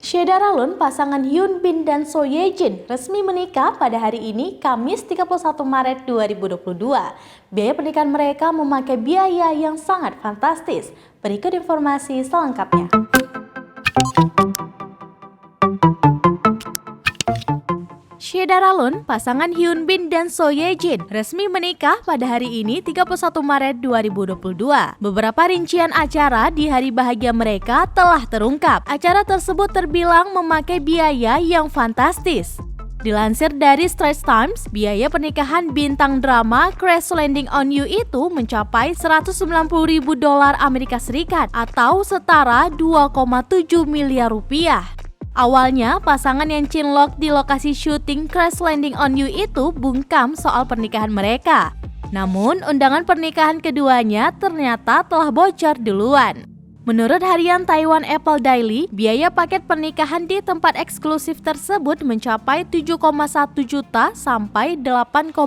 Syedaralun pasangan Hyun Bin dan So Ye Jin resmi menikah pada hari ini Kamis 31 Maret 2022. Biaya pernikahan mereka memakai biaya yang sangat fantastis. Berikut informasi selengkapnya. Syedaralun, pasangan Hyun Bin dan So Ye Jin resmi menikah pada hari ini 31 Maret 2022. Beberapa rincian acara di hari bahagia mereka telah terungkap. Acara tersebut terbilang memakai biaya yang fantastis. Dilansir dari Straits Times, biaya pernikahan bintang drama Crash Landing on You itu mencapai $190.000 Amerika Serikat atau setara 2,7 miliar rupiah. Awalnya, pasangan yang cinlok di lokasi syuting Crash Landing on You itu bungkam soal pernikahan mereka. Namun, undangan pernikahan keduanya ternyata telah bocor duluan. Menurut harian Taiwan Apple Daily, biaya paket pernikahan di tempat eksklusif tersebut mencapai 7,1 juta sampai 8,6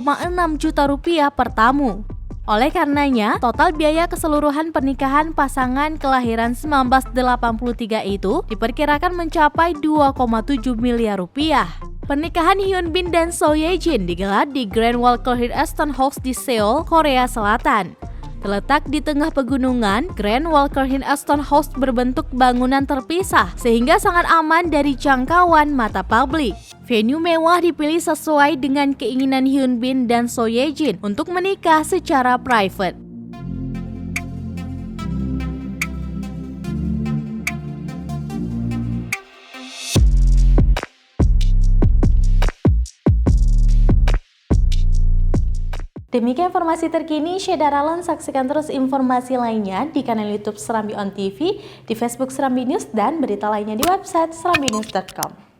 juta rupiah per tamu. Oleh karenanya, total biaya keseluruhan pernikahan pasangan kelahiran 1983 itu diperkirakan mencapai 2,7 miliar rupiah. Pernikahan Hyun Bin dan So Ye Jin digelar di Grand Walker Hilton House di Seoul, Korea Selatan. Terletak di tengah pegunungan, Grand Walker Hilton House berbentuk bangunan terpisah sehingga sangat aman dari jangkauan mata publik. Venue mewah dipilih sesuai dengan keinginan Hyun Bin dan So Ye Jin untuk menikah secara private. Demikian informasi terkini Syedaralun. Saksikan terus informasi lainnya di kanal YouTube Serambi On TV, di Facebook Serambi News, dan berita lainnya di website serambinews.com.